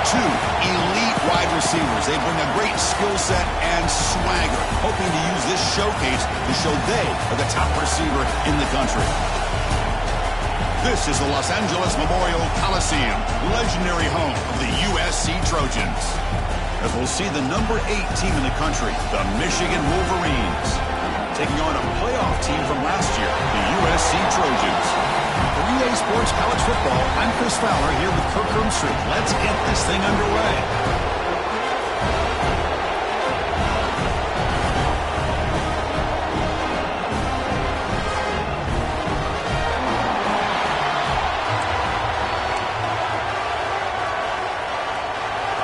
Two elite wide receivers. They bring a great skill set and swagger, hoping to use this showcase to show they are the top receiver in the country. This is the Los Angeles Memorial Coliseum, legendary home of the USC Trojans. As we'll see the number 8 team in the country, the Michigan Wolverines, taking on a playoff team from last year, the USC Trojans. For EA Sports College Football, I'm Chris Fowler here with Kirk Hermstreet. Let's get this thing underway.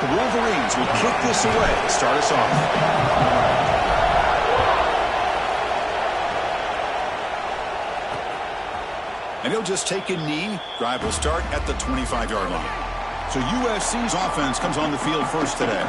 The Wolverines will kick this away to start us off. And he'll just take a knee. Drive will start at the 25-yard line. So USC's offense comes on the field first today.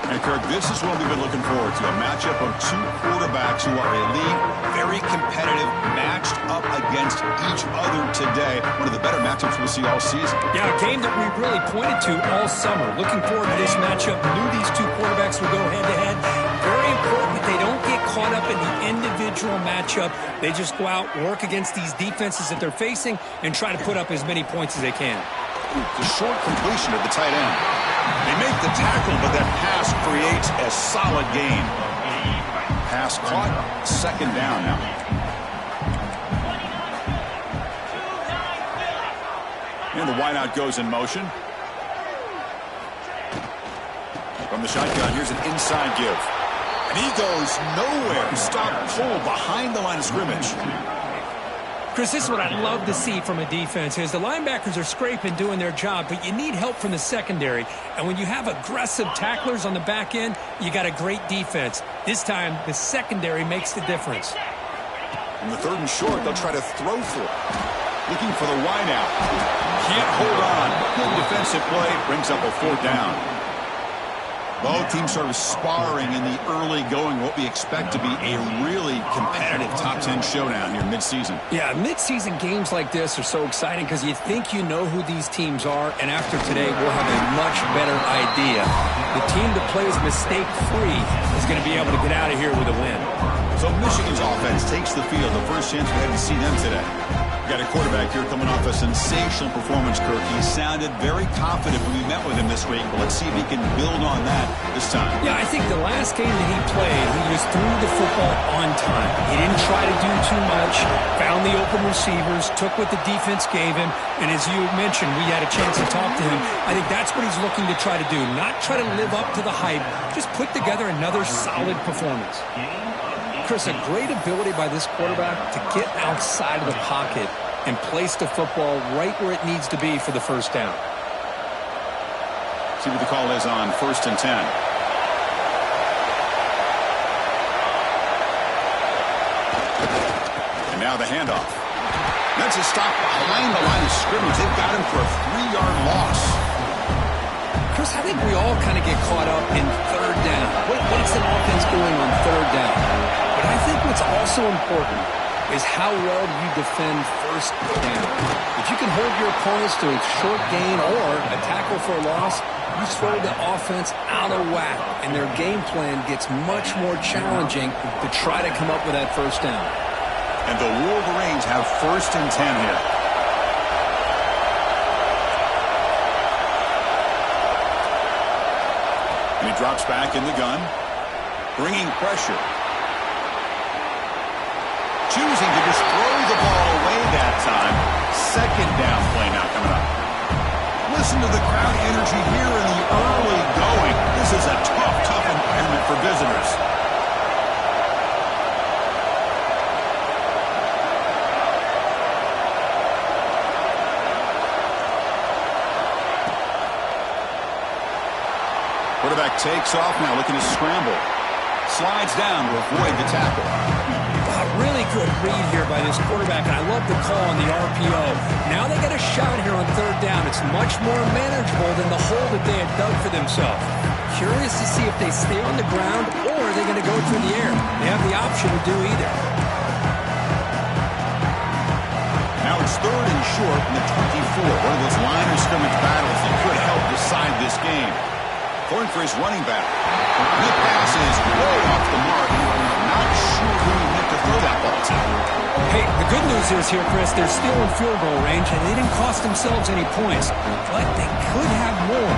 And Kirk, this is what we've been looking forward to, a matchup of two quarterbacks who are elite, very competitive, matched up against each other today. One of the better matchups we'll see all season. Yeah, a game that we really pointed to all summer. Looking forward to this matchup. Knew these two quarterbacks would go head-to-head. Very important that they don't get caught up in the individual matchup. They just go out, work against these defenses that they're facing, and try to put up as many points as they can. The short completion of the tight end. They make the tackle, but that pass creates a solid gain. Pass caught, second down now. And the wideout goes in motion. From the shotgun, here's an inside give. And he goes nowhere. Stop pull behind the line of scrimmage. Chris, this is what I'd love to see from a defense is the linebackers are scraping, doing their job, but you need help from the secondary. And when you have aggressive tacklers on the back end, you got a great defense. This time, the secondary makes the difference. In the third and short, they'll try to throw for it. Looking for the wideout. Can't hold on. Good defensive play brings up a fourth down. Both teams sort of sparring in the early going, what we expect to be a really competitive top 10 showdown here mid-season. Yeah, mid-season games like this are so exciting because you think you know who these teams are, and after today, we'll have a much better idea. The team that plays mistake-free is going to be able to get out of here with a win. So Michigan's offense takes the field, the first chance we had to see them today. We've got a quarterback here coming off a sensational performance, Kirk. He sounded very confident when we met with him this week, but let's see if he can build on that this time. Yeah, I think the last game that he played, he just threw the football on time. He didn't try to do too much, found the open receivers, took what the defense gave him, and as you mentioned, we had a chance to talk to him. I think that's what he's looking to try to do, not try to live up to the hype, just put together another solid performance. Chris, a great ability by this quarterback to get outside of the pocket and place the football right where it needs to be for the first down. See what the call is on 1st and 10. And now the handoff. That's a stop behind the line of scrimmage. They've got him for a 3-yard loss. Chris, I think we all kind of get caught up in third down. What's an offense doing on third down? But I think what's also important is how well do you defend first down. If you can hold your opponents to a short gain or a tackle for a loss, you throw the offense out of whack, and their game plan gets much more challenging to try to come up with that first down. And the Wolverines have 1st and 10 here. And he drops back in the gun, bringing pressure. Choosing to just throw the ball away that time. Second down play now coming up. Listen to the crowd energy here in the early going. This is a tough environment for visitors. Quarterback takes off now, looking to scramble. Slides down to avoid the tackle. Really good read here by this quarterback, and I love the call on the RPO. Now they get a shot here on third down. It's much more manageable than the hole that they had dug for themselves. Curious to see if they stay on the ground or are they going to go through the air. They have the option to do either. Now it's 3rd and short from the 24. One of those line of scrimmage battles that could help decide this game. Going for his running back. The pass is way off the mark. Not sure who he meant to throw that ball to. Hey, the good news is here, Chris, they're still in field goal range, and they didn't cost themselves any points. But they could have more.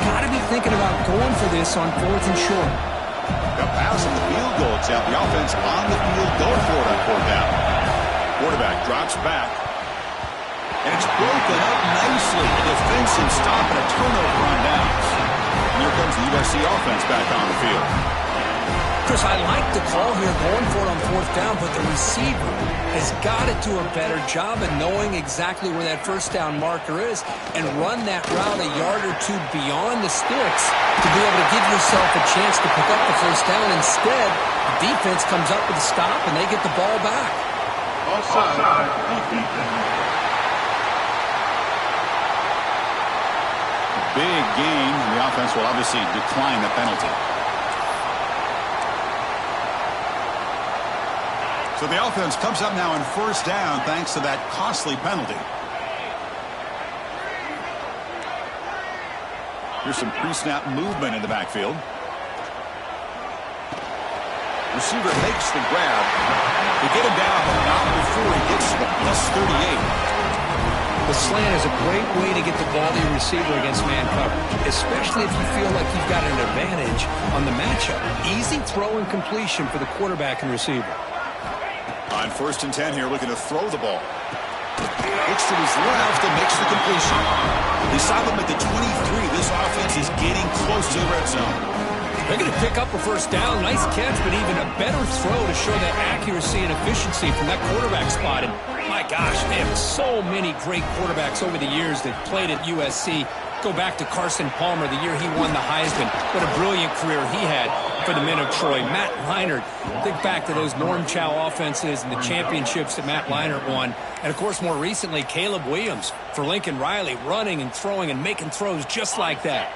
Got to be thinking about going for this on 4th and short. The pass on the field goal attempt. The offense on the field going for it on 4th down. Quarterback drops back. And it's broken up nicely. A defensive stop and a turnover on downs. And here comes the USC offense back on the field. Chris, I like the call here going for it on 4th down, but the receiver has got to do a better job of knowing exactly where that 1st down marker is and run that route a yard or two beyond the sticks to be able to give yourself a chance to pick up the 1st down. Instead, the defense comes up with a stop and they get the ball back. Offside. Big gain, and the offense will obviously decline the penalty. So the offense comes up now in 1st down thanks to that costly penalty. Here's some pre-snap movement in the backfield. Receiver makes the grab. They get him down, but not before he gets to the +38. The slant is a great way to get the ball to your receiver against man coverage, especially if you feel like you've got an advantage on the matchup. Easy throw and completion for the quarterback and receiver. On 1st and 10 here, looking to throw the ball. Looks to his left and makes the completion. They stop him at the 23. This offense is getting close to the red zone. They're going to pick up a 1st down. Nice catch, but even a better throw to show that accuracy and efficiency from that quarterback spot. And my gosh, they have so many great quarterbacks over the years that played at USC. Go back to Carson Palmer, the year he won the Heisman. What a brilliant career he had for the men of Troy. Matt Leinart, think back to those Norm Chow offenses and the championships that Matt Leinart won. And, of course, more recently, Caleb Williams for Lincoln Riley, running and throwing and making throws just like that.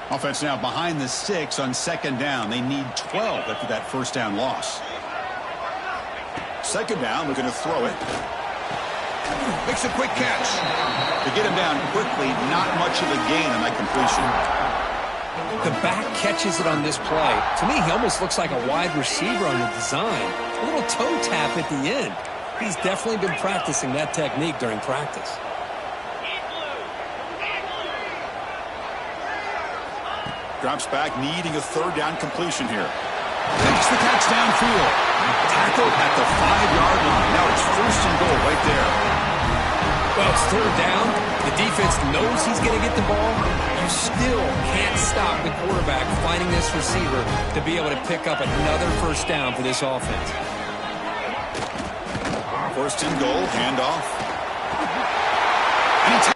Offense now behind the 6 on 2nd down. They need 12 after that 1st down loss. 2nd down, looking to throw it. Makes a quick catch. To get him down quickly, not much of a gain on that completion. The back catches it on this play. To me, he almost looks like a wide receiver on the design. A little toe tap at the end. He's definitely been practicing that technique during practice. Drops back, needing a 3rd down completion here. Makes the catch downfield. Tackled at the 5-yard line. Now it's 1st and goal right there. Well, it's 3rd down. The defense knows he's going to get the ball. You still can't stop the quarterback finding this receiver to be able to pick up another 1st down for this offense. 1st and goal, handoff. And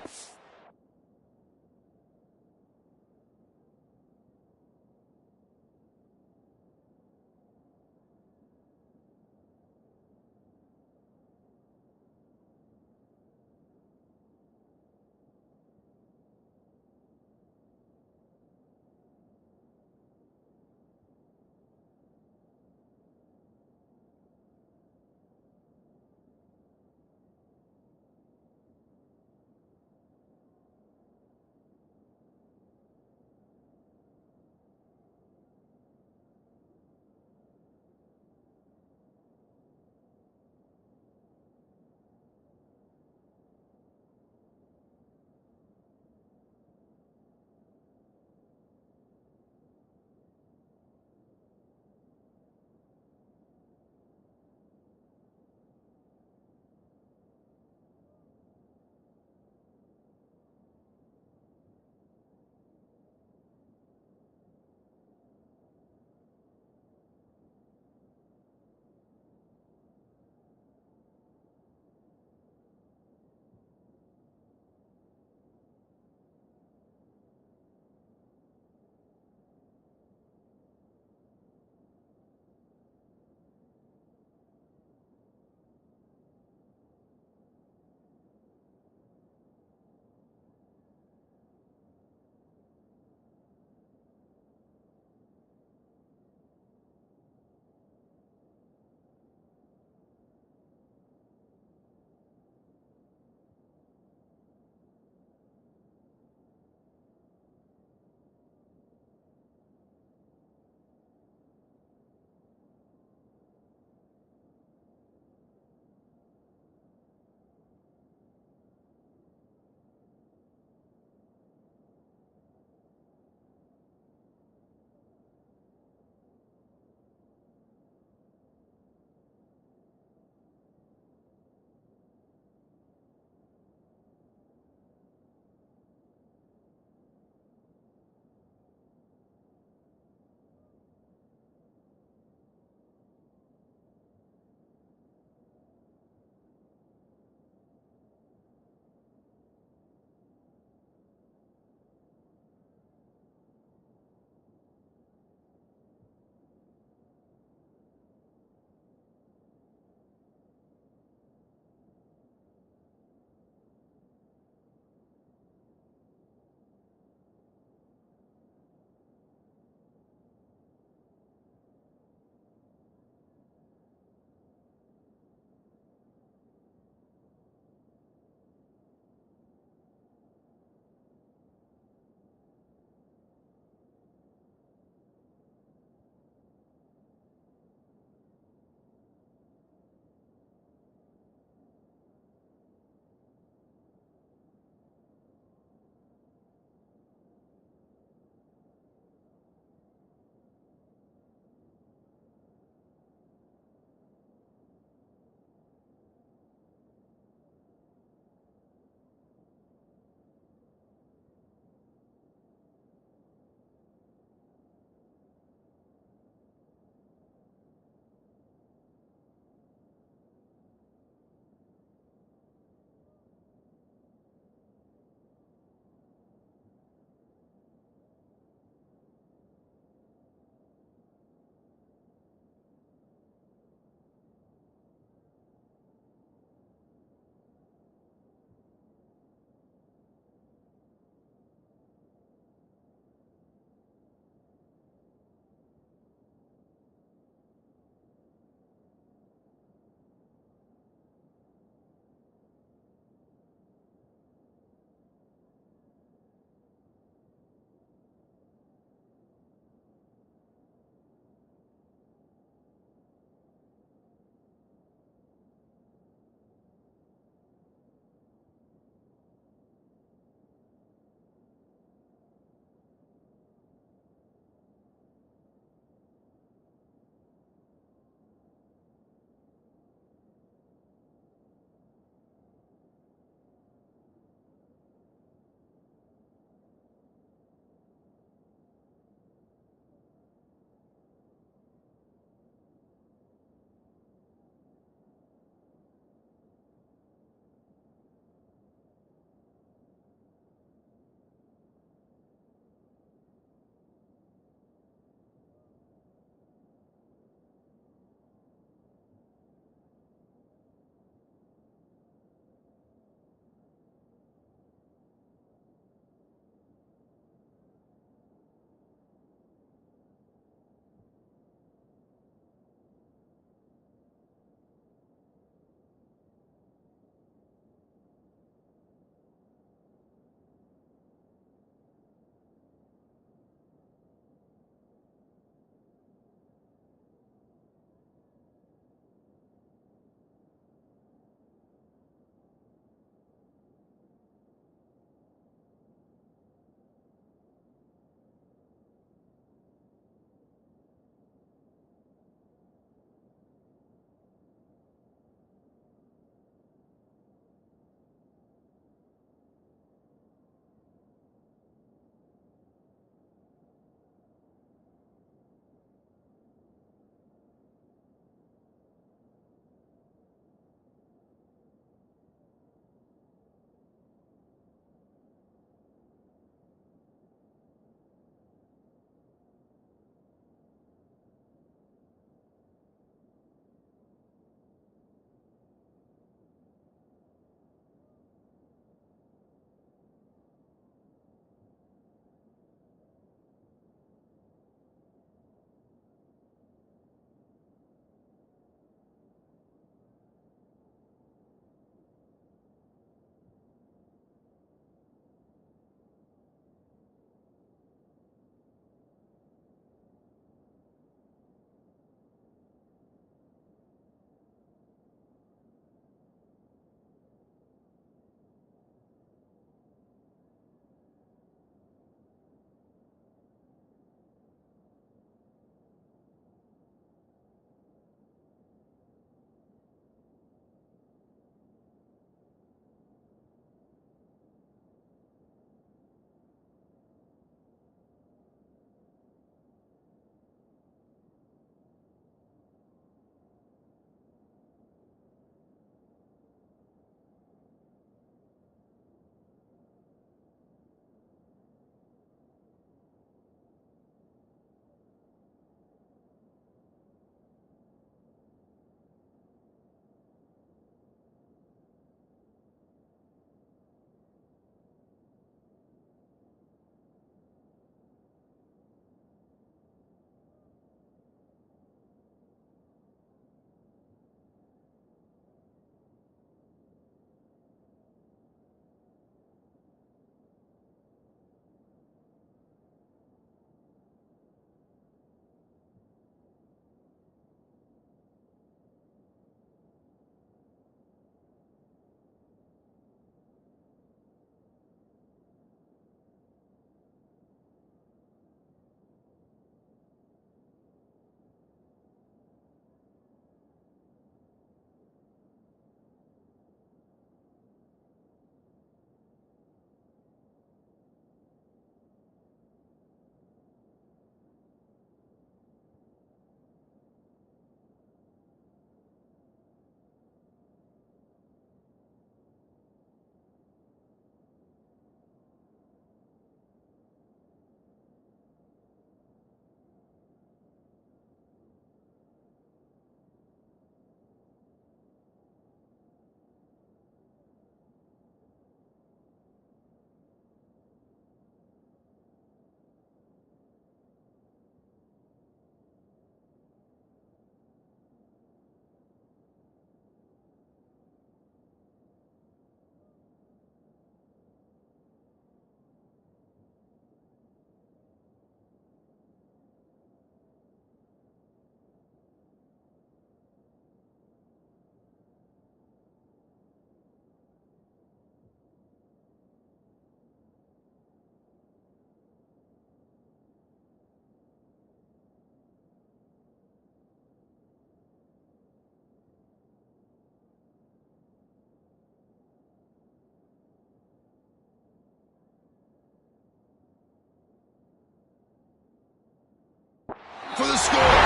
for the score.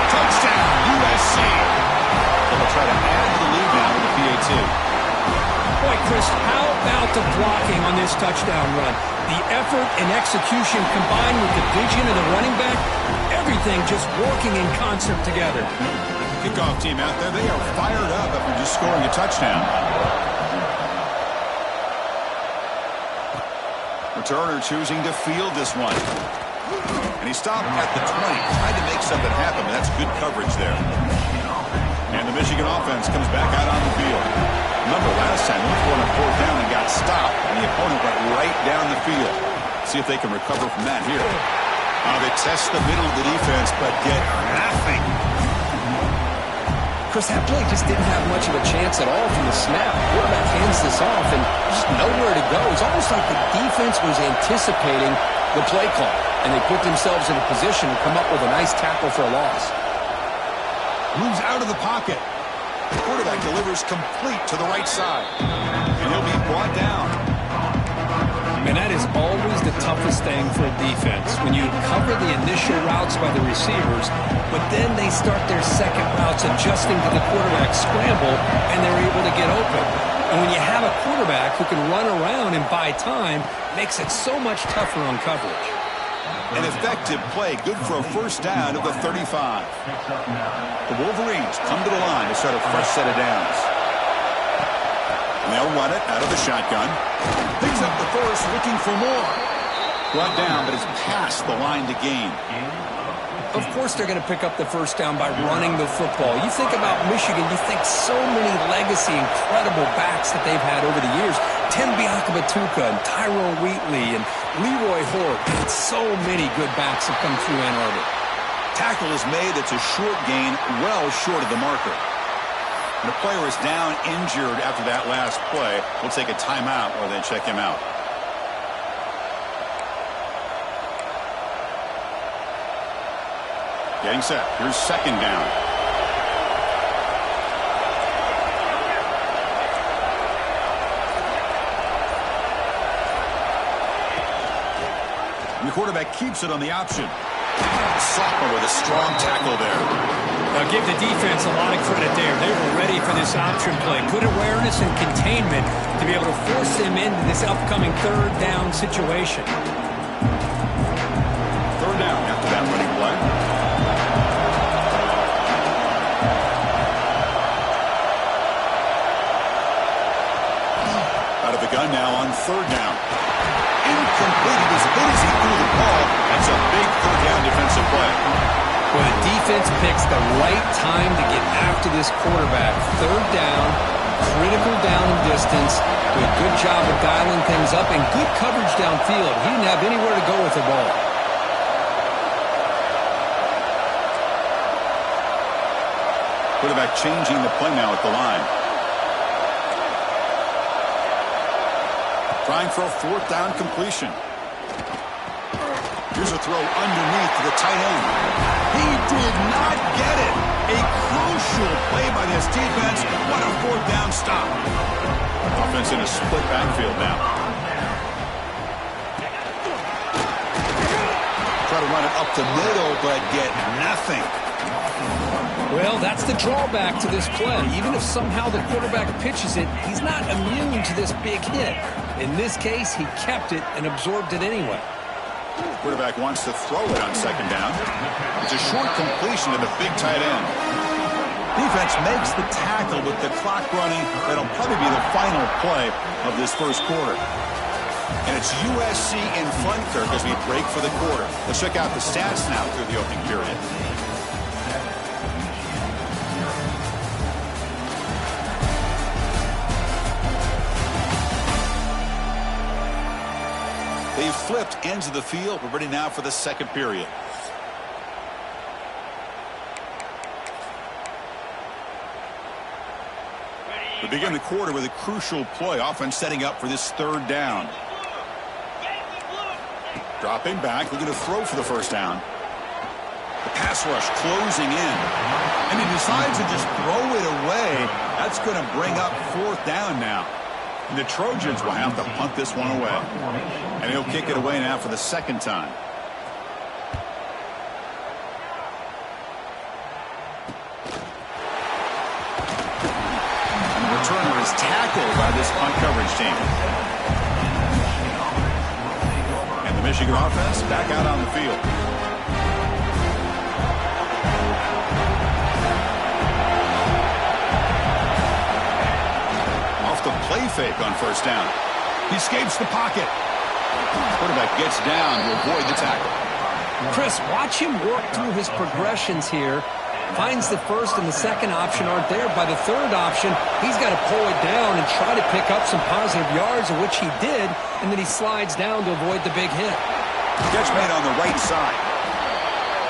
Touchdown, USC. They'll try to add to the lead now with the PAT. Boy, Chris, how about the blocking on this touchdown run? The effort and execution combined with the vision of the running back, everything just working in concert together. Kickoff team out there, they are fired up after just scoring a touchdown. Returner choosing to field this one. And he stopped at the 20, tried to make something happen, but that's good coverage there. And the Michigan offense comes back out on the field. Remember last time, they were on a 4th down and got stopped, and the opponent went right down the field. See if they can recover from that here. They test the middle of the defense, but get nothing. Chris, that play just didn't have much of a chance at all from the snap. Quarterback hands this off, and just nowhere to go. It's almost like the defense was anticipating the play call, and they put themselves in a position to come up with a nice tackle for a loss. Moves out of the pocket. The quarterback delivers complete to the right side. And he'll be brought down. And that is always the toughest thing for a defense. When you cover the initial routes by the receivers, but then they start their second routes adjusting to the quarterback scramble, and they're able to get open. And when you have a quarterback who can run around and buy time, it makes it so much tougher on coverage. An effective play, good for a first down of the 35. The Wolverines come to the line to start a fresh set of downs. And they'll run it out of the shotgun. Picks up the first, looking for more. Brought down, but it's past the line to gain. Of course they're going to pick up the first down by running the football. You think about Michigan, you think so many legacy, incredible backs that they've had over the years. Tim Biakabatuka and Tyrone Wheatley and Leroy Hort. So many good backs have come through Ann Arbor. Tackle is made. It's a short gain, well short of the marker. And the player is down injured after that last play. We'll take a timeout or then check him out. Getting set. Here's second down. And the quarterback keeps it on the option. Sophomore with a strong tackle there. Now give the defense a lot of credit there. They were ready for this option play. Good awareness and containment to be able to force them into this upcoming third down situation. Third down after that running play. Out of the gun now on third down. Incomplete. He was hit as he threw the ball. That's a big third down defensive play. Well, the defense picks the right time to get after this quarterback. Third down, critical down and distance. Do a good job of dialing things up and good coverage downfield. He didn't have anywhere to go with the ball. Quarterback changing the play now at the line. Trying for a fourth down completion. Here's a throw underneath to the tight end. He did not get it. A crucial play by this defense. What a fourth down stop. Offense in a split backfield now. Try to run it up the middle, but get nothing. Well, that's the drawback to this play. Even if somehow the quarterback pitches it, he's not immune to this big hit. In this case, he kept it and absorbed it anyway. Quarterback wants to throw it on second down. It's a short completion to the big tight end. Defense makes the tackle with the clock running. That'll probably be the final play of this first quarter. And it's USC in front, Kirk, as we break for the quarter. Let's check out the stats now through the opening period. They've flipped ends of the field. We're ready now for the second period. We begin the quarter with a crucial play. Offense setting up for this third down. Dropping back, looking to throw for the first down. The pass rush closing in. And he decides to just throw it away. That's going to bring up fourth down now. And the Trojans will have to punt this one away. And he'll kick it away now for the second time. returner is tackled by this punt coverage team. And the Michigan offense back out on the field. Off the play fake on first down. He escapes the pocket. Quarterback gets down to avoid the tackle. Chris, watch him work through his progressions here. Finds the first and the second option aren't there. By the third option, he's got to pull it down and try to pick up some positive yards, of which he did, and then he slides down to avoid the big hit. Catch made on the right side.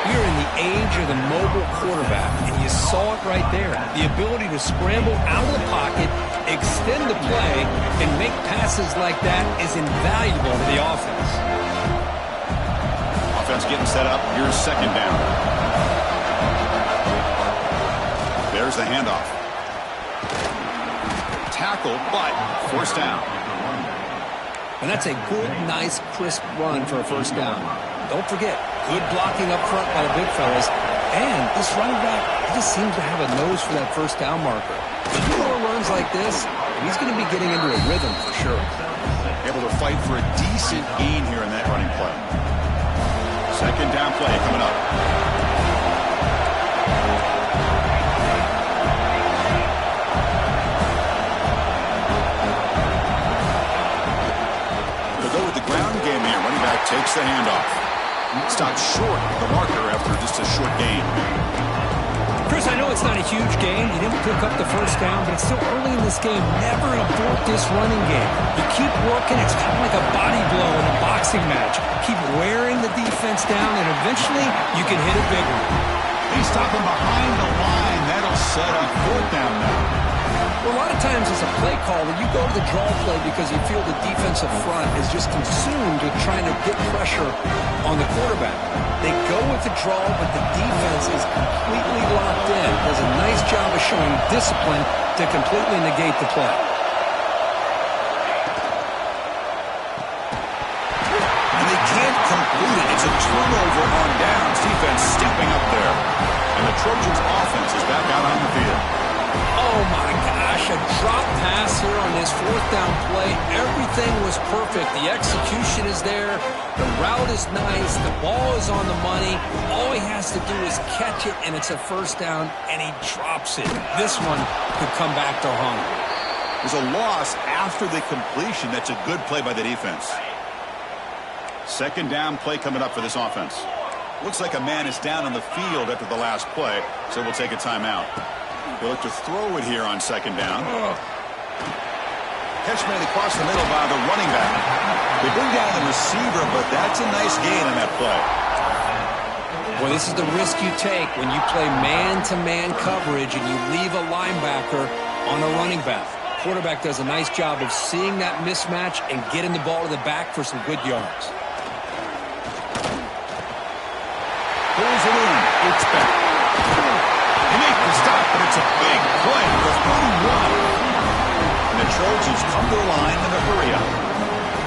We're in the age of the mobile quarterback, and you saw it right there. The ability to scramble out of the pocket, extend the play, and make passes like that is invaluable to the offense. Offense getting set up. Here's second down. There's the handoff. Tackle, but first down. And that's a good, nice, crisp run for a first down. Don't forget, good blocking up front by the big fellas. And this running back, he just seems to have a nose for that first down marker. A few more runs like this, he's going to be getting into a rhythm for sure. Able to fight for a decent gain here in that running play. Second down play coming up. Takes the handoff. Stopped short of the marker after just a short gain. Chris, I know it's not a huge gain. You didn't pick up the first down, but it's still early in this game. Never abort this running game. You keep working. It's kind of like a body blow in a boxing match. Keep wearing the defense down, and eventually you can hit a big one. He's stopping behind the line. That'll set up fourth down now. Well, a lot of times as a play caller, you go to the draw play because you feel the defensive front is just consumed with trying to get pressure on the quarterback. They go with the draw, but the defense is completely locked in. Does a nice job of showing discipline to completely negate the play. And they can't complete it. It's a turnover on downs. Defense stepping up there. And the Trojans' offense is back out on the field. Oh, my gosh, a drop pass here on this fourth down play. Everything was perfect. The execution is there. The route is nice. The ball is on the money. All he has to do is catch it, and it's a first down, and he drops it. This one could come back to haunt him. There's a loss after the completion. That's a good play by the defense. Second down play coming up for this offense. Looks like a man is down on the field after the last play, so we'll take a timeout. They'll look to throw it here on second down. Catch made across the middle by the running back. They bring down the receiver, but that's a nice gain on that play. Well, this is the risk you take when you play man-to-man coverage and you leave a linebacker on a running back. Quarterback does a nice job of seeing that mismatch and getting the ball to the back for some good yards. Pulls it in. It's back. They make the stop, but it's a big play for 31. And the Trojans come to the line in a hurry up.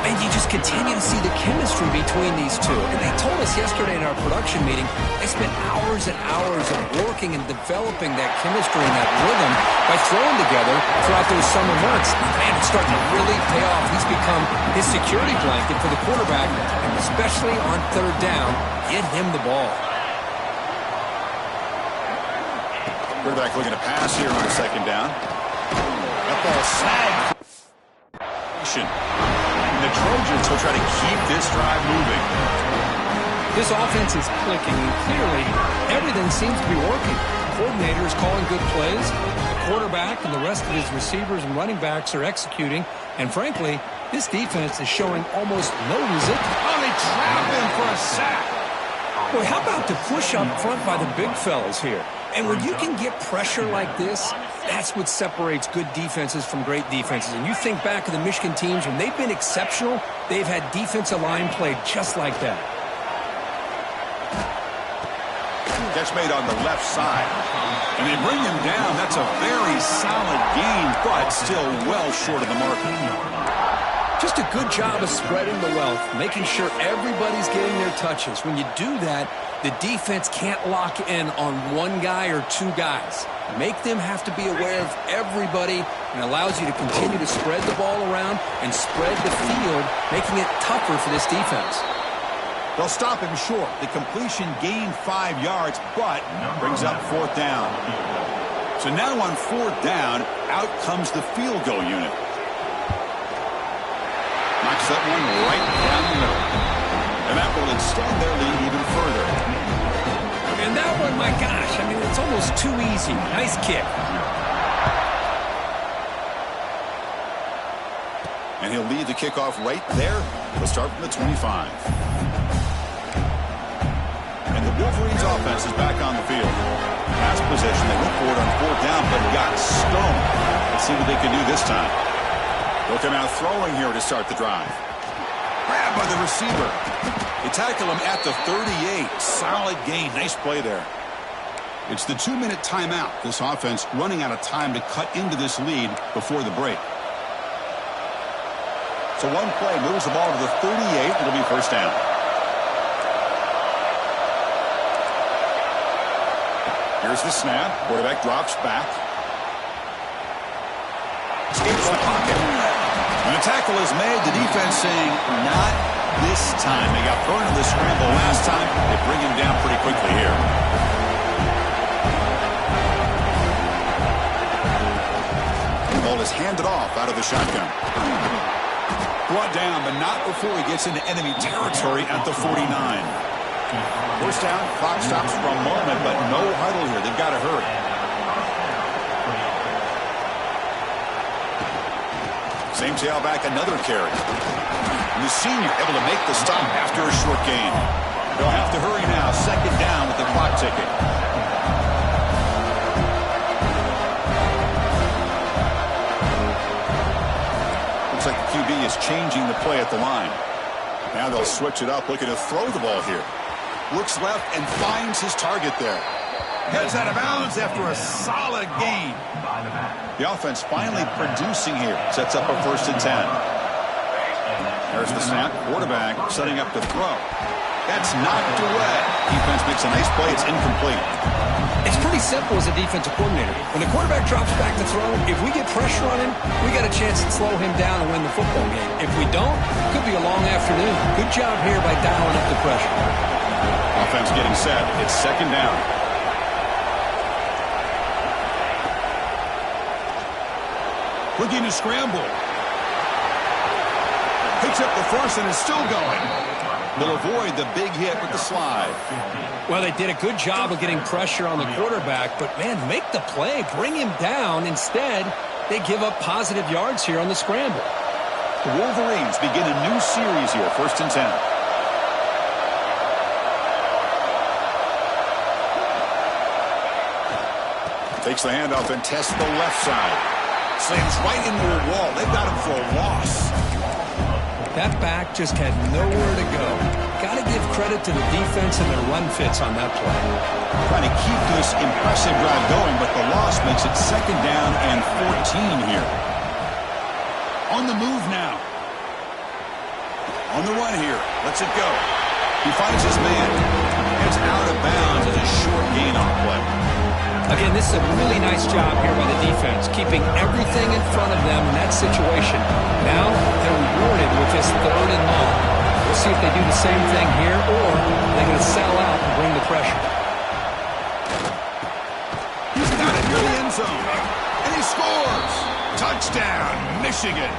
And you just continue to see the chemistry between these two. And they told us yesterday in our production meeting, they spent hours and hours of working and developing that chemistry and that rhythm by throwing together throughout those summer months. Man, it's starting to really pay off. He's become his security blanket for the quarterback, and especially on third down, get him the ball. Quarterback looking to pass here on second down. That ball sagged. And the Trojans will try to keep this drive moving. This offense is clicking, and clearly everything seems to be working. The coordinator is calling good plays. The quarterback and the rest of his receivers and running backs are executing. And frankly, this defense is showing almost no resistance. Oh, they trap him for a sack. Boy, how about the push up front by the big fellas here? And when you can get pressure like this, that's what separates good defenses from great defenses. And you think back to the Michigan teams, when they've been exceptional, they've had defensive line play just like that. Catch made on the left side. And they bring him down. That's a very solid gain, but still well short of the mark. Just a good job of spreading the wealth, making sure everybody's getting their touches. When you do that, the defense can't lock in on one guy or two guys. Make them have to be aware of everybody, and allows you to continue to spread the ball around and spread the field, making it tougher for this defense. They'll stop him short. The completion gained 5 yards, but brings up 4th down. So now on 4th down, out comes the field goal unit. Knocks that one right down the middle. And that will extend their lead even further. And that one, my gosh, I mean, it's almost too easy. Nice kick. And he'll lead the kickoff right there. He'll start from the 25. And the Wolverines offense is back on the field. Pass possession, they went for it on 4th down, but got stoned. Let's see what they can do this time. They'll come out throwing here to start the drive. Grabbed by the receiver. They tackle him at the 38. Solid gain. Nice play there. It's the 2-minute timeout. This offense running out of time to cut into this lead before the break. So one play moves the ball to the 38. It'll be 1st down. Here's the snap. Quarterback drops back. Escapes the pocket. And a tackle is made. The defense saying, not this time. They got burned in the scramble last time. They bring him down pretty quickly here. The ball is handed off out of the shotgun. Brought down, but not before he gets into enemy territory at the 49. 1st down, clock stops for a moment, but no huddle here. They've got to hurry. Same tailback, another carry. And the senior able to make the stop after a short gain. They'll have to hurry now. 2nd down with the clock ticking. Looks like the QB is changing the play at the line. Now they'll switch it up, looking to throw the ball here. Looks left and finds his target there. Heads out of bounds after a solid gain. The offense finally producing here. Sets up a 1st and 10. There's the snap. Quarterback setting up to throw. That's knocked away. Defense makes a nice play. It's incomplete. It's pretty simple as a defensive coordinator. When the quarterback drops back to throw, if we get pressure on him, we got a chance to slow him down and win the football game. If we don't, it could be a long afternoon. Good job here by dialing up the pressure. Offense getting set. It's 2nd down. Looking to scramble. Picks up the 1st and is still going. They'll avoid the big hit with the slide. Well, they did a good job of getting pressure on the quarterback, but, man, make the play. Bring him down. Instead, they give up positive yards here on the scramble. The Wolverines begin a new series here. 1st and 10. Takes the handoff and tests the left side. Slams right into a wall. They've got him for a loss. That back just had nowhere to go. Got to give credit to the defense and their run fits on that play. Trying to keep this impressive drive going, but the loss makes it 2nd down and 14 here. On the move now. On the run here. Lets it go. He finds his man. It's out of bounds as a short gain on play. Again, this is a really nice job here by the defense, keeping everything in front of them in that situation. Now they're rewarded with this 3rd and long. We'll see if they do the same thing here, or they're going to sell out and bring the pressure. He's got it near the end zone, and he scores. Touchdown, Michigan.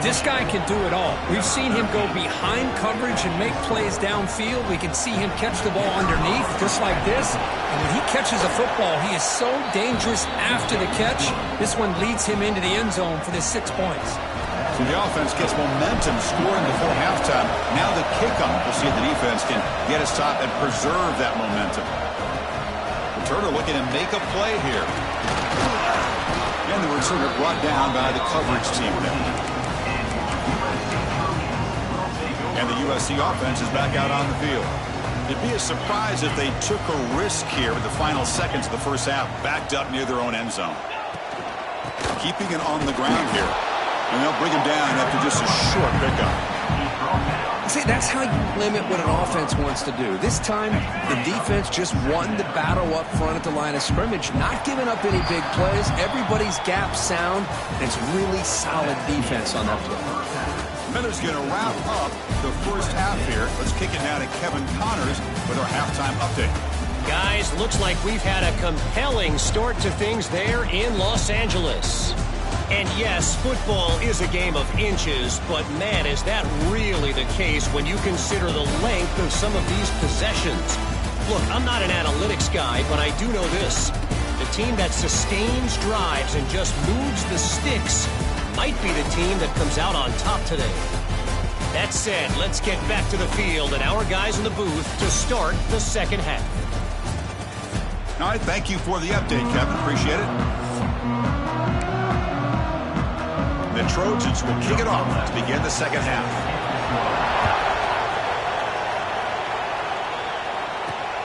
This guy can do it all. We've seen him go behind coverage and make plays downfield. We can see him catch the ball underneath, just like this. And when he catches a football, he is so dangerous after the catch. This one leads him into the end zone for the 6 points. So the offense gets momentum, scoring before halftime. Now the kickoff. We'll see if the defense can get a stop and preserve that momentum. Returner looking to make a play here. And the returner brought down by the coverage team there. And the USC offense is back out on the field. It'd be a surprise if they took a risk here in the final seconds of the 1st half, backed up near their own end zone. Keeping it on the ground here. And they'll bring him down after just a short pickup. See, that's how you limit what an offense wants to do. This time, the defense just won the battle up front at the line of scrimmage, not giving up any big plays. Everybody's gap sound. It's really solid defense on that play. Miller's going to wrap up the first half here. Let's kick it now to Kevin Connors with our halftime update. Guys, looks like we've had a compelling start to things there in Los Angeles. And yes, football is a game of inches, but man, is that really the case when you consider the length of some of these possessions. Look, I'm not an analytics guy, but I do know this. The team that sustains drives and just moves the sticks might be the team that comes out on top today. That said, let's get back to the field and our guys in the booth to start the second half. All right, thank you for the update, Kevin. Appreciate it. The Trojans will kick it off to begin the second half.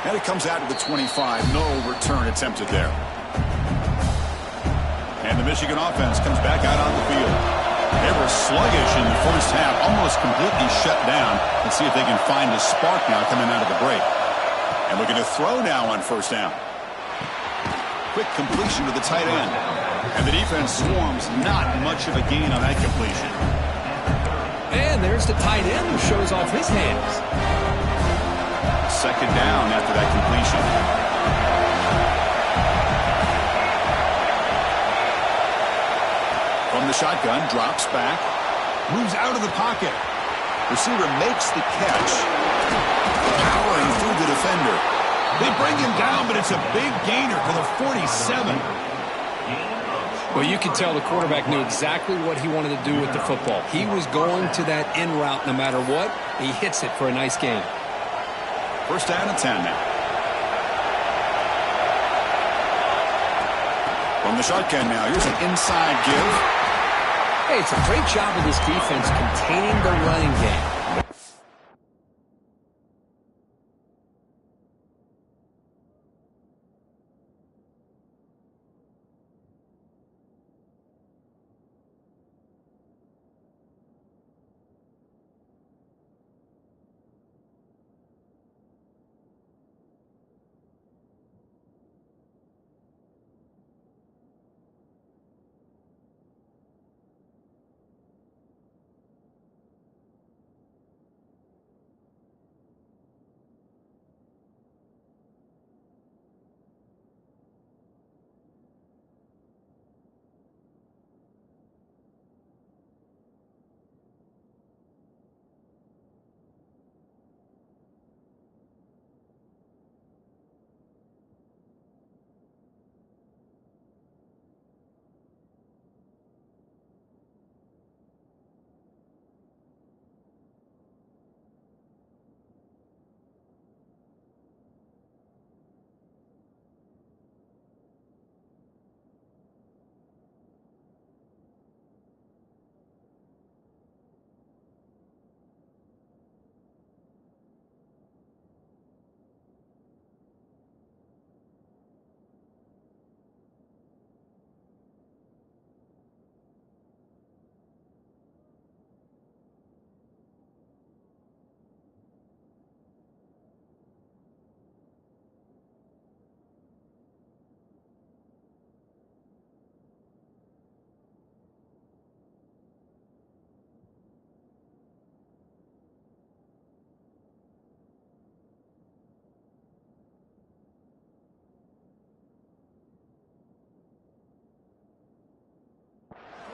And it comes out to the 25. No return attempted there. And the Michigan offense comes back out on the field. They were sluggish in the first half, almost completely shut down. Let's see if they can find a spark now coming out of the break. And we're going to throw now on first down. Quick completion to the tight end. And the defense swarms, not much of a gain on that completion. And there's the tight end who shows off his hands. Second down after that completion. From the shotgun, drops back, moves out of the pocket. Receiver makes the catch, powering through the defender. They bring him down, but it's a big gainer to the 47. Well, you could tell the quarterback knew exactly what he wanted to do with the football. He was going to that in route no matter what. He hits it for a nice gain. First down and 10 now. From the shotgun now, here's an inside give. Hey, it's a great job of this defense containing the running game.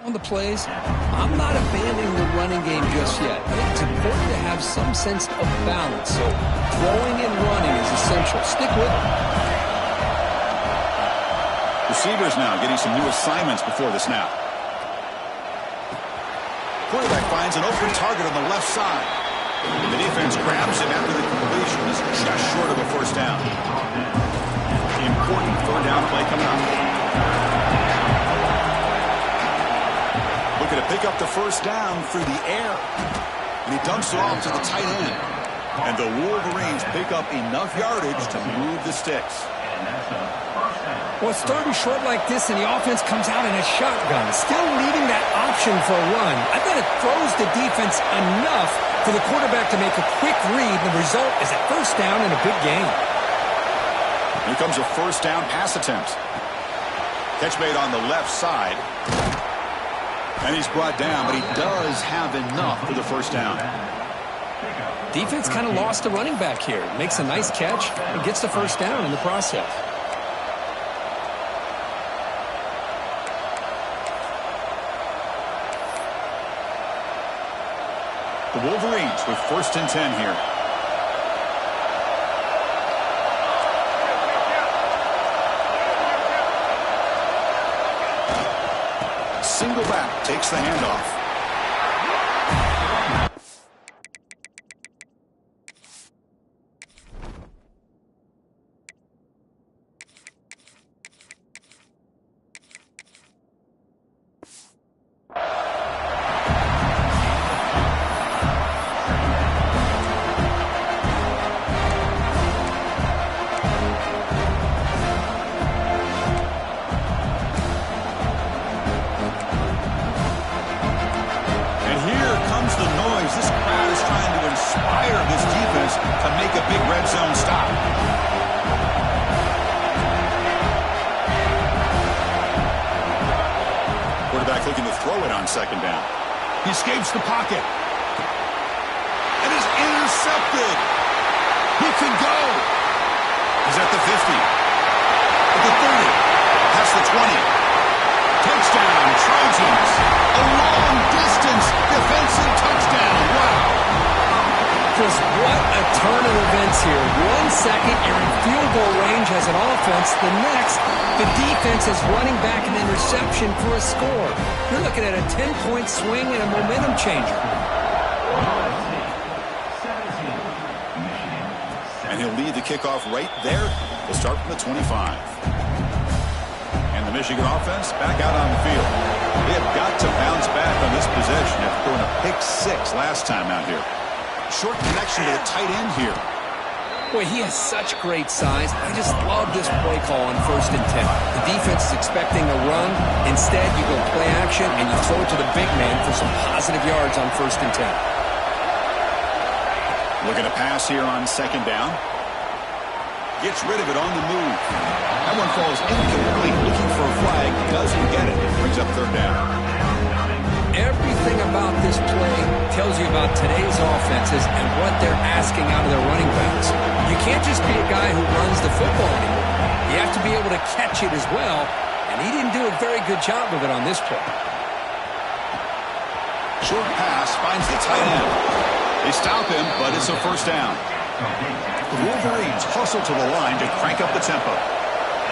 On the plays, I'm not abandoning the running game just yet. I think it's important to have some sense of balance. So throwing and running is essential. Stick with it. Receivers now getting some new assignments before the snap. Quarterback finds an open target on the left side. The defense grabs him after the completion. Is just short of a first down. Important third down play coming up. Looking to pick up the first down through the air. And he dumps it off to the tight end. And the Wolverines pick up enough yardage to move the sticks. Well, it's third and short like this, and the offense comes out in a shotgun, still leaving that option for a run. I bet it throws the defense enough for the quarterback to make a quick read. The result is a first down and a big gain. Here comes a first down pass attempt. Catch made on the left side. And he's brought down, but he does have enough for the first down. Defense kind of lost the running back here. Makes a nice catch and gets the first down in the process. The Wolverines with 1st and 10 here. Single back takes the handoff. To make a big red zone stop. Quarterback looking to throw it on 2nd down. He escapes the pocket. And is intercepted. He can go. He's at the 50. At the 30. Past the 20. Touchdown, Trojans. A long distance defensive touchdown. Wow. Just what a turn of events here. 1 second, you're in field goal range as an offense. The next, the defense is running back an interception for a score. You're looking at a 10-point swing and a momentum changer. And he'll lead the kickoff right there. We'll start from the 25. And the Michigan offense back out on the field. They have got to bounce back on this possession after throwing a pick 6 last time out here. Short connection to the tight end here. Boy, he has such great size. I just love this play call on 1st and 10. The defense is expecting a run. Instead, you go play action, and you throw it to the big man for some positive yards on 1st and 10. Looking to pass here on 2nd down. Gets rid of it on the move. That one falls incomplete. Looking for a flag. Doesn't get it. Brings up 3rd down. Everything about this play tells you about today's offenses and what they're asking out of their running backs. You can't just be a guy who runs the football anymore. You have to be able to catch it as well, and he didn't do a very good job of it on this play. Short pass finds the tight end. They stop him, but it's a first down. The Wolverines hustle to the line to crank up the tempo.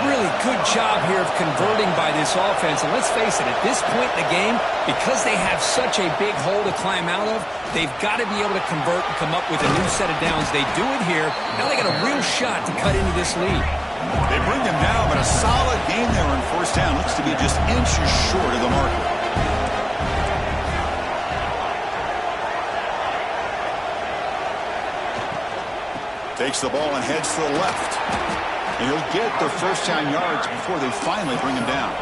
Really good job here of converting by this offense. And let's face it, at this point in the game, because they have such a big hole to climb out of, they've got to be able to convert and come up with a new set of downs. They do it here. Now they got a real shot to cut into this lead. They bring him down, but a solid game there on 1st down. Looks to be just inches short of the marker. Takes the ball and heads to the left. And he'll get the first down yards before they finally bring him down.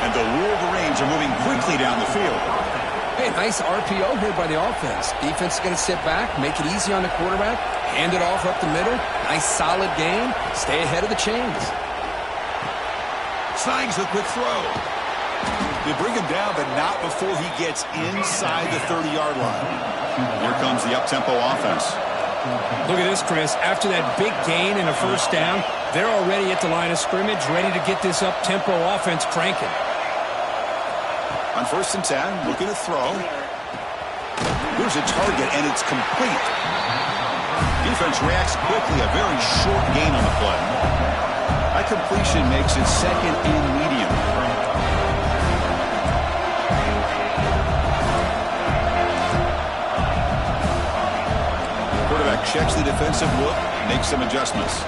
And the Wolverines are moving quickly down the field. Hey, nice RPO here by the offense. Defense is going to sit back, make it easy on the quarterback, hand it off up the middle. Nice solid game. Stay ahead of the chains. Slangs a quick throw. They bring him down, but not before he gets inside the 30-yard line. Here comes the up-tempo offense. Look at this, Chris. After that big gain and a first down, they're already at the line of scrimmage, ready to get this up-tempo offense cranking. On 1st and 10, looking to throw. Here's a target, and it's complete. Defense reacts quickly, a very short gain on the play. That completion makes it 2nd and medium. Checks the defensive look, makes some adjustments.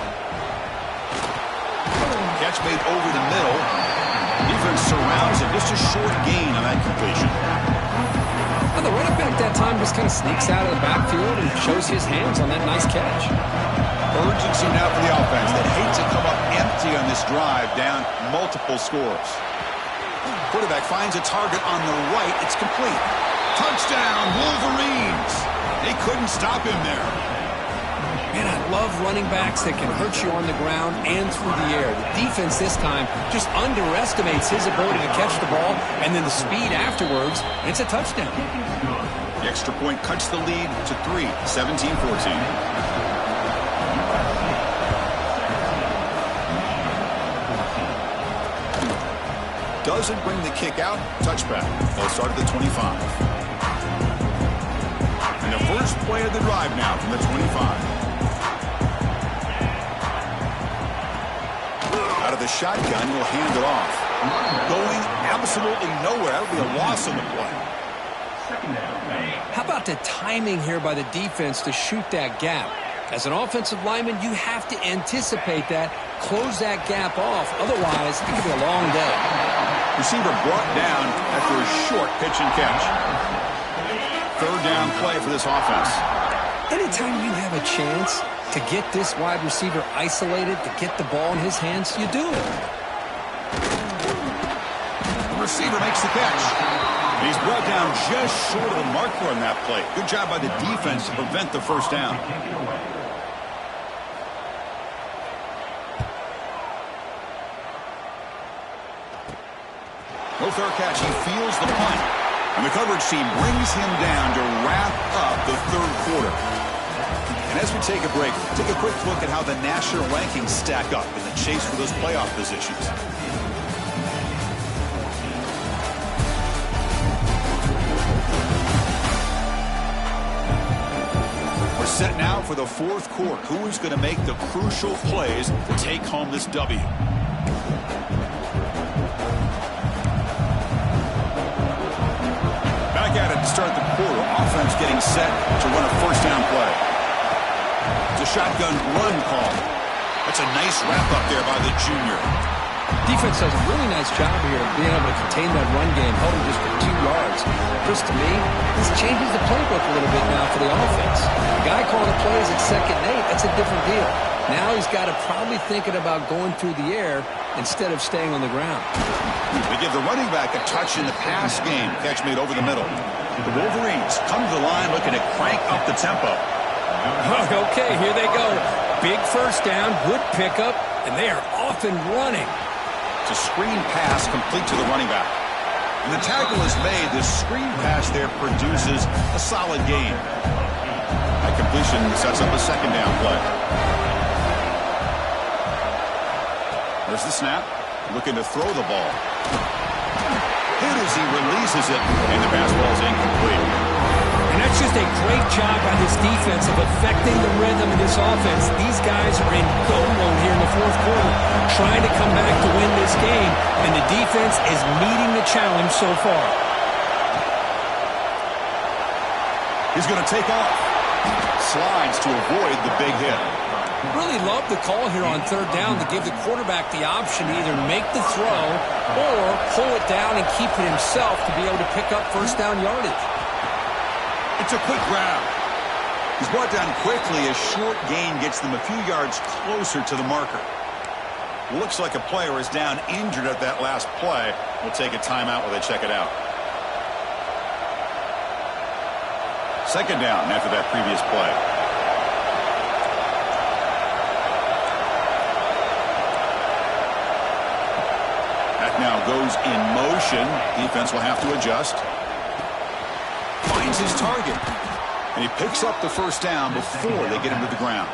Catch made over the middle. Defense surrounds it. Just a short gain on that completion. Well, the running back that time just kind of sneaks out of the backfield and shows his hands on that nice catch. Urgency now for the offense that hates to come up empty USC on this drive, down multiple scores. Quarterback finds a target on the right. It's complete. Touchdown, Wolverines. They couldn't stop him there. Man, I love running backs that can hurt you on the ground and through the air. The defense this time just underestimates his ability to catch the ball, and then the speed afterwards, and it's a touchdown. The extra point cuts the lead to 3, 17-14. Doesn't bring the kick out. Touchback. They'll start at the 25. And the first play of the drive now from the 25. Out of the shotgun, he'll hand it off. Going absolutely nowhere. That'll be a loss on the play. How about the timing here by the defense to shoot that gap? As an offensive lineman, you have to anticipate that, close that gap off. Otherwise, it could be a long day. Receiver brought down after a short pitch and catch. Third down play for this offense. Anytime you have a chance to get this wide receiver isolated, to get the ball in his hands, you do it. The receiver makes the catch. And he's brought down just short of the marker on that play. Good job by the defense to prevent the first down. No fair catch. He feels the punt. And the coverage team brings him down to wrap up the third quarter. And as we take a break, take a quick look at how the national rankings stack up in the chase for those playoff positions. We're set now for the fourth quarter. Who is going to make the crucial plays to take home this W? At it to start the quarter. Offense getting set to run a first down play. It's a shotgun run call. That's a nice wrap up there by the junior. Defense does a really nice job here of being able to contain that run game, holding just for 2 yards. Chris, to me, this changes the playbook a little bit now for the offense. The guy calling the plays at 2nd and 8, that's a different deal. Now he's got to probably thinking about going through the air instead of staying on the ground. They give the running back a touch in the pass game. Catch made over the middle. The Wolverines come to the line looking to crank up the tempo. Okay, here they go. Big first down, good pickup, and they are off and running. It's a screen pass complete to the running back. And the tackle is made. The screen pass there produces a solid gain. That completion sets up a second down play. There's the snap. Looking to throw the ball. Hit as he releases it, and the pass ball is incomplete. And that's just a great job by this defense of affecting the rhythm of this offense. These guys are in go mode here in the fourth quarter, trying to come back to win this game, and the defense is meeting the challenge so far. He's going to take off. Slides to avoid the big hit. Really love the call here on third down to give the quarterback the option to either make the throw or pull it down and keep it himself to be able to pick up first down yardage. It's a quick grab. He's brought down quickly. A short gain gets them a few yards closer to the marker. Looks like a player is down injured at that last play. We'll take a timeout while they check it out. Second down after that previous play. Now goes in motion. Defense will have to adjust. Finds his target. And he picks up the first down before they get him to the ground.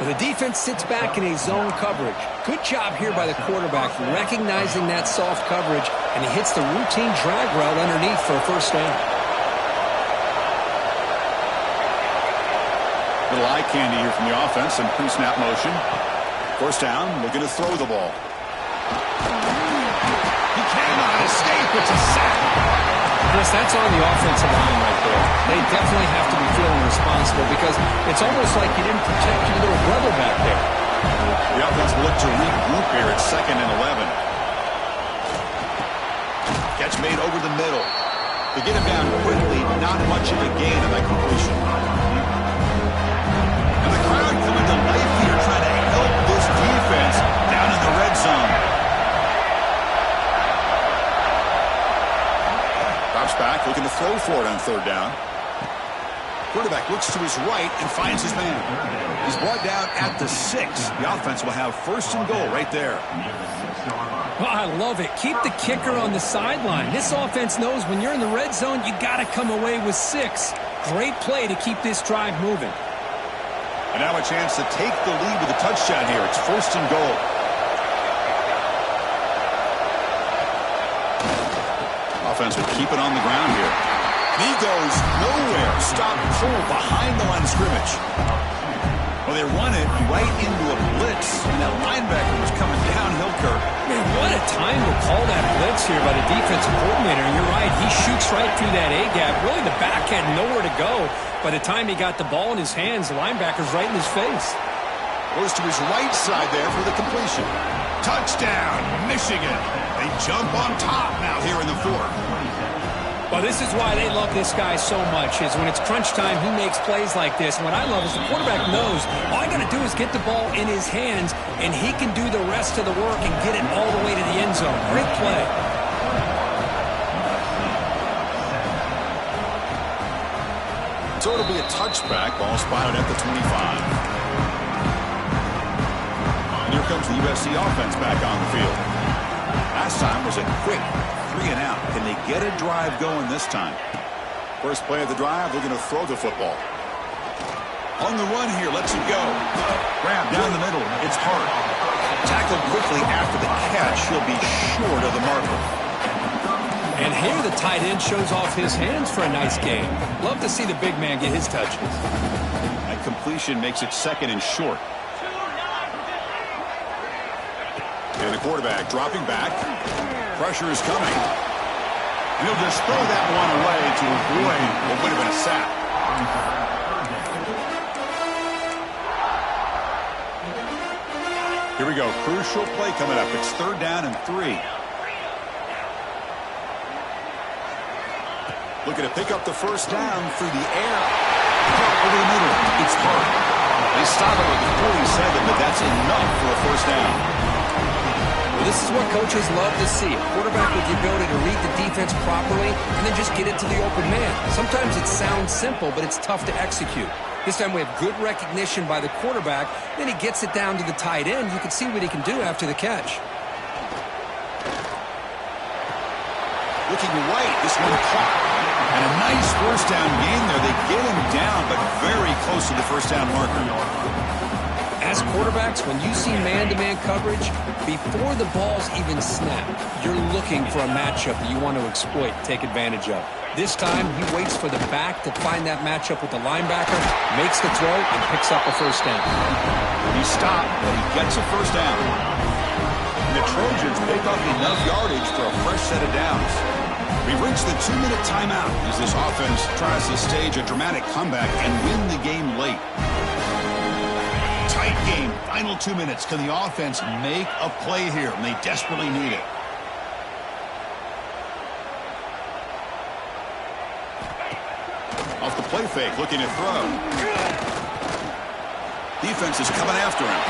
Well, the defense sits back in a zone coverage. Good job here by the quarterback recognizing that soft coverage, and he hits the routine drag route underneath for a first down. Little eye candy here from the offense and pre-snap motion. First down, looking to throw the ball. He cannot escape. It's a sack. Chris, that's on the offensive line right there. They definitely have to be feeling responsible because it's almost like you didn't protect your little brother back there. The offense will look to regroup here at 2nd and 11. Catch made over the middle. They get him down quickly. Not much of a gain on that completion. And the crowd coming to life here trying to help this defense. defense down in the red zone. Drops back, looking to throw for it on third down. Quarterback looks to his right and finds his man. He's brought down at the 6. The offense will have first and goal right there. Well, I love it. Keep the kicker on the sideline. This offense knows when you're in the red zone, you got to come away with 6. Great play to keep this drive moving. And now a chance to take the lead with a touchdown here. It's first and goal. Offense will keep it on the ground here. He goes nowhere. Stop pull behind the line of scrimmage. Well, they run it right into a blitz, and that linebacker was coming downhill, Kirk. Man, what a time to call that blitz here by the defensive coordinator. And you're right, he shoots right through that A-gap. Really, the back had nowhere to go. By the time he got the ball in his hands, the linebacker's right in his face. Goes to his right side there for the completion. Touchdown, Michigan. They jump on top now here in the fourth. Well, this is why they love this guy so much, is when it's crunch time, he makes plays like this. And what I love is the quarterback knows all I got to do is get the ball in his hands, and he can do the rest of the work and get it all the way to the end zone. Great play. So it'll be a touchback. Ball spotted at the 25. And here comes the USC offense back on the field. Last time was a quick 3 and out. Can they get a drive going this time? First play of the drive, they're going to throw the football. On the run here, lets it go. Grab down the middle. It's hard. Tackled quickly after the catch. He'll be short of the marker. And here the tight end shows off his hands for a nice game. Love to see the big man get his touches. That completion makes it second and short. And the quarterback dropping back. Pressure is coming. And he'll just throw that one away to avoid what would have been a sack. Here we go. Crucial play coming up. It's third down and 3. Looking to pick up the first down through the air. Over the middle. It's hard. They stop it with 47, but that's enough for a first down. Well, this is what coaches love to see. A quarterback with the ability to read the defense properly and then just get it to the open man. Sometimes it sounds simple, but it's tough to execute. This time we have good recognition by the quarterback. Then he gets it down to the tight end. You can see what he can do after the catch. Looking right, this one caught. And a nice first down gain there. They get him down, but very close to the first down marker. As quarterbacks, when you see man-to-man coverage, before the ball's even snapped, you're looking for a matchup that you want to exploit, take advantage of. This time, he waits for the back to find that matchup with the linebacker, makes the throw, and picks up a first down. He stopped, but he gets a first down. And the Trojans pick up enough yardage for a fresh set of downs. We've reached the 2-minute timeout as this offense tries to stage a dramatic comeback and win the game late. Tight game, final 2 minutes. Can the offense make a play here? And they desperately need it. Off the play fake, looking to throw. Defense is coming after him.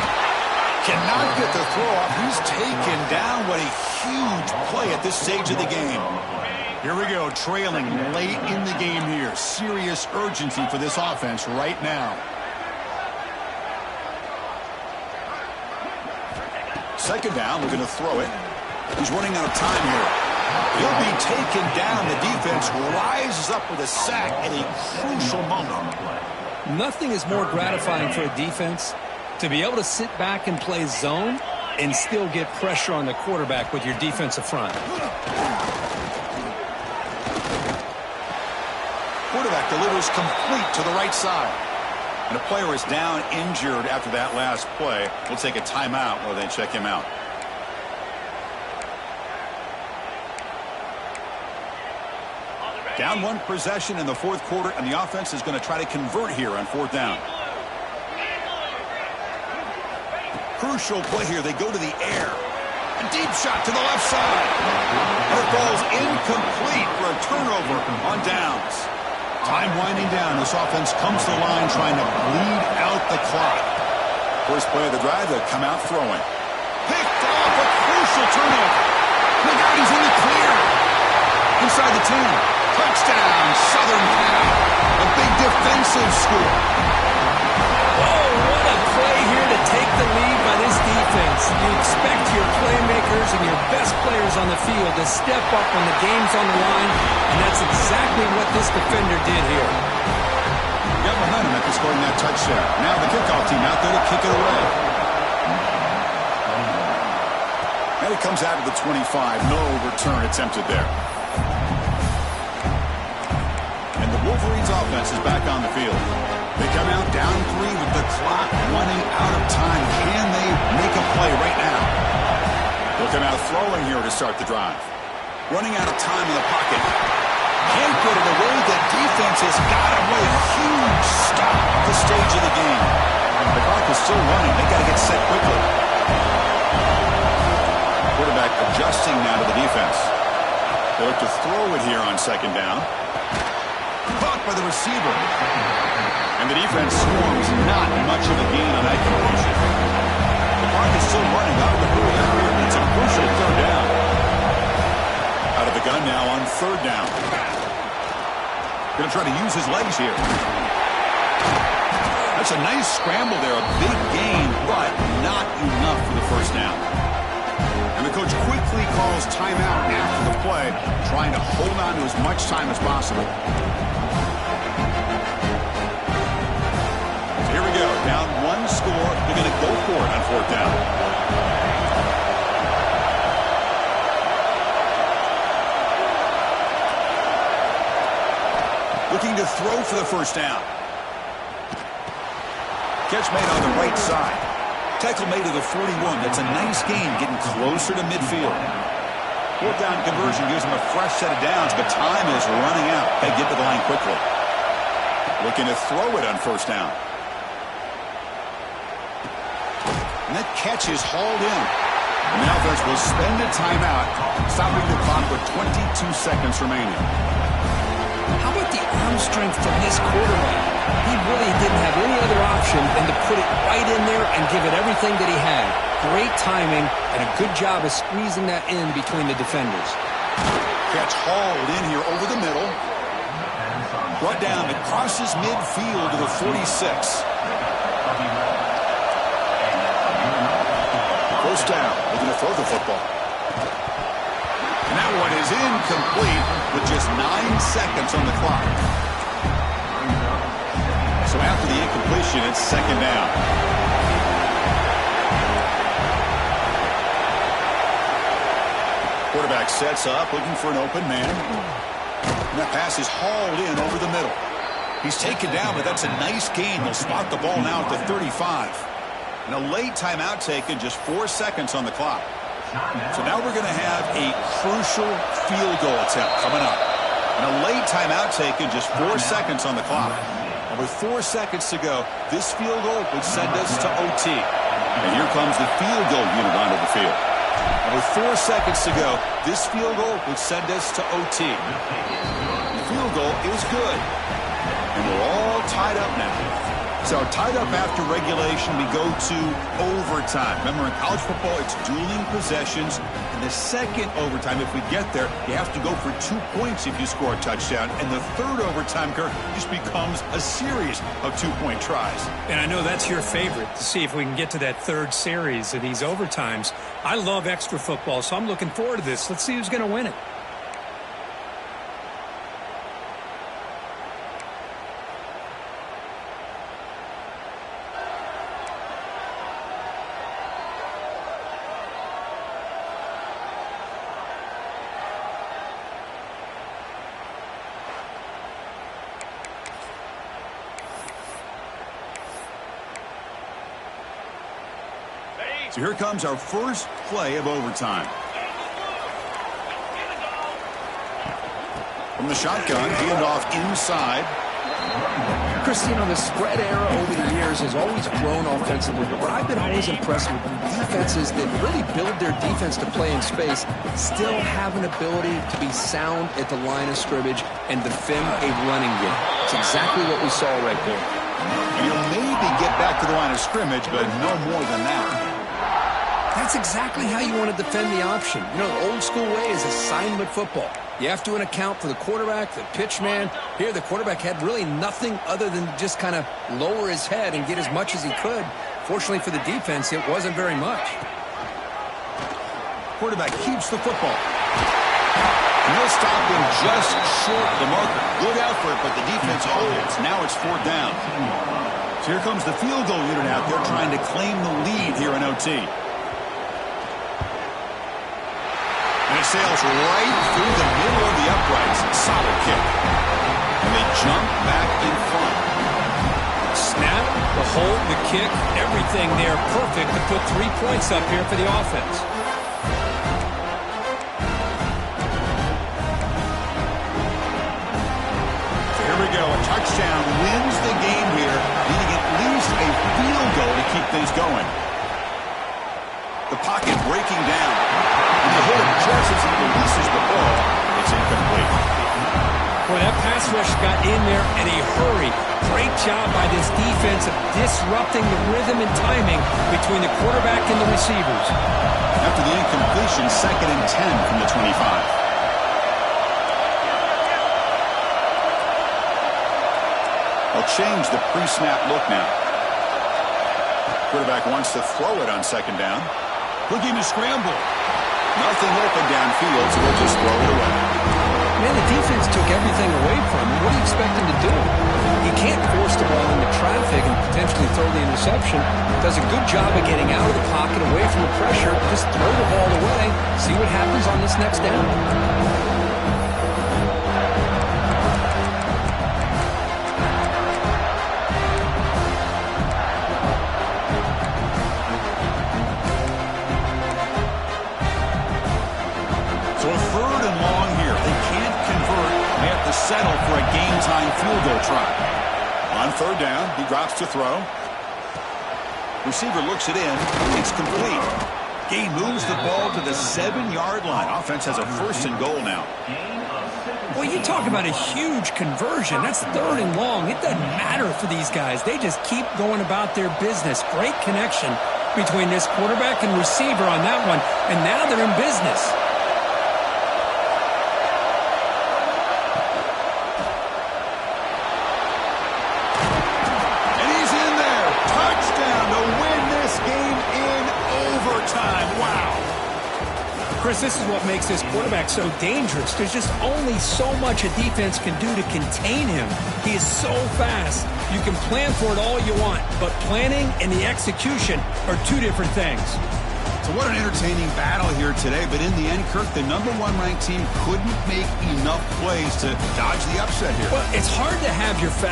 Cannot get the throw off. He's taken down. What a huge play at this stage of the game. Here we go, trailing late in the game here. Serious urgency for this offense right now. Second down, looking to throw it. He's running out of time here. He'll be taken down. The defense rises up with a sack at a crucial moment. Nothing is more gratifying for a defense to be able to sit back and play zone and still get pressure on the quarterback with your defensive front. Quarterback delivers complete to the right side. And a player is down injured after that last play. We'll take a timeout while they check him out. Down one possession in the fourth quarter, and the offense is going to try to convert here on fourth down. Crucial play here. They go to the air. A deep shot to the left side. And it falls incomplete for a turnover on downs. Time winding down. This offense comes to the line trying to bleed out the clock. First play of the drive, they'll come out throwing. Picked off, a crucial turnover. Look out, he's in the clear. Inside the 10. Touchdown, Southern Cal. A big defensive score. Oh, what a play here to take the lead by this defense. You expect your playmakers and your best players on the field to step up when the game's on the line, and that's exactly what this defender did here. Got momentum after scoring that touchdown. Now the kickoff team out there to kick it away. And it comes out of the 25. No return attempted there. And the Wolverines offense is back on the field. They come out down 3 with the clock running out of time. Can they make a play right now? They'll come out throwing here to start the drive. Running out of time in the pocket. Can't get it away. The defense has got him with a huge stop at the stage of the game. The clock is still running. They got to get set quickly. Quarterback adjusting now to the defense. They look to throw it here on second down. Caught by the receiver. And the defense swarms. Not much of a gain on that completion. The clock is still running out of the hurry up here. It's a crucial third down. Out of the gun now on third down. Going to try to use his legs here. That's a nice scramble there. A big gain, but not enough for the first down. And the coach quickly calls timeout after the play, trying to hold on to as much time as possible. So here we go. Down 1 score. They're going to go for it on fourth down. Looking to throw for the first down. Catch made on the right side. Tackle made to the 41. That's a nice gain, getting closer to midfield. Fourth down conversion gives them a fresh set of downs, but time is running out. They get to the line quickly. Looking to throw it on first down. And that catch is hauled in. And now offense will spend a timeout, stopping the clock with 22 seconds remaining. How about the arm strength from this quarterback? He really didn't have any other option than to put it right in there and give it everything that he had. Great timing and a good job of squeezing that in between the defenders. Catch hauled in here over the middle. Brought down. It crosses midfield to the 46. First down. Looking to throw the football. And that one is incomplete with just 9 seconds on the clock. So after the incompletion, it's second down. Quarterback sets up, looking for an open man. And that pass is hauled in over the middle. He's taken down, but that's a nice gain. They'll spot the ball now at the 35. And a late timeout taken, just 4 seconds on the clock. So now we're going to have a crucial field goal attempt coming up. And a late timeout taken, just 4 seconds on the clock. And with 4 seconds to go, this field goal would send us to OT. And here comes the field goal unit onto the field. And with 4 seconds to go, this field goal would send us to OT. The field goal is good. And we're all tied up now. So tied up after regulation, we go to overtime. Remember, in college football, it's dueling possessions. In the second overtime, if we get there, you have to go for 2 points if you score a touchdown. And the third overtime, Kirk, just becomes a series of 2-point tries. And I know that's your favorite, to see if we can get to that third series of these overtimes. I love extra football, so I'm looking forward to this. Let's see who's going to win it. So here comes our first play of overtime. From the shotgun, handoff inside. Christine, the spread era over the years has always grown offensively, but what I've been always impressed with defenses that really build their defense to play in space still have an ability to be sound at the line of scrimmage and defend a running game. It's exactly what we saw right there. And he'll maybe get back to the line of scrimmage, but no more than that. That's exactly how you want to defend the option. You know, the old school way is assignment football. You have to account for the quarterback, the pitch man. Here, the quarterback had really nothing other than just kind of lower his head and get as much as he could. Fortunately for the defense, it wasn't very much. Quarterback keeps the football. And he'll stop him just short of the marker. Look out for it, but the defense holds. Now it's 4th down. So here comes the field goal unit out there trying to claim the lead here in OT. And it sails right through the middle of the uprights. Solid kick. And they jump back in front. Snap, the hold, the kick, everything there perfect to put 3 points up here for the offense. Here we go. A touchdown wins the game here, needing at least a field goal to keep things going. The pocket breaking down. And the hold just as he releases the ball, it's incomplete. Boy, that pass rush got in there in a hurry. Great job by this defense of disrupting the rhythm and timing between the quarterback and the receivers. After the incompletion, 2nd and 10 from the 25. They'll change the pre-snap look now. Quarterback wants to throw it on 2nd down. Looking to scramble. Nothing open downfield, so they'll just throw it away. Man, the defense took everything away from him. What do you expect him to do? He can't force the ball into traffic and potentially throw the interception. Does a good job of getting out of the pocket, away from the pressure. Just throw the ball away. See what happens on this next down. Settle for a game-time field goal try. On 3rd down, he drops to throw. Receiver looks it in. It's complete. Gain moves the ball to the 7-yard line. Offense has a 1st and goal now. Well, you talk about a huge conversion. That's 3rd and long. It doesn't matter for these guys. They just keep going about their business. Great connection between this quarterback and receiver on that one. And now they're in business. Chris, this is what makes this quarterback so dangerous. There's just only so much a defense can do to contain him. He is so fast. You can plan for it all you want, but planning and the execution are 2 different things. So what an entertaining battle here today, but in the end, Kirk, the #1 ranked team couldn't make enough plays to dodge the upset here. Well, it's hard to have your fast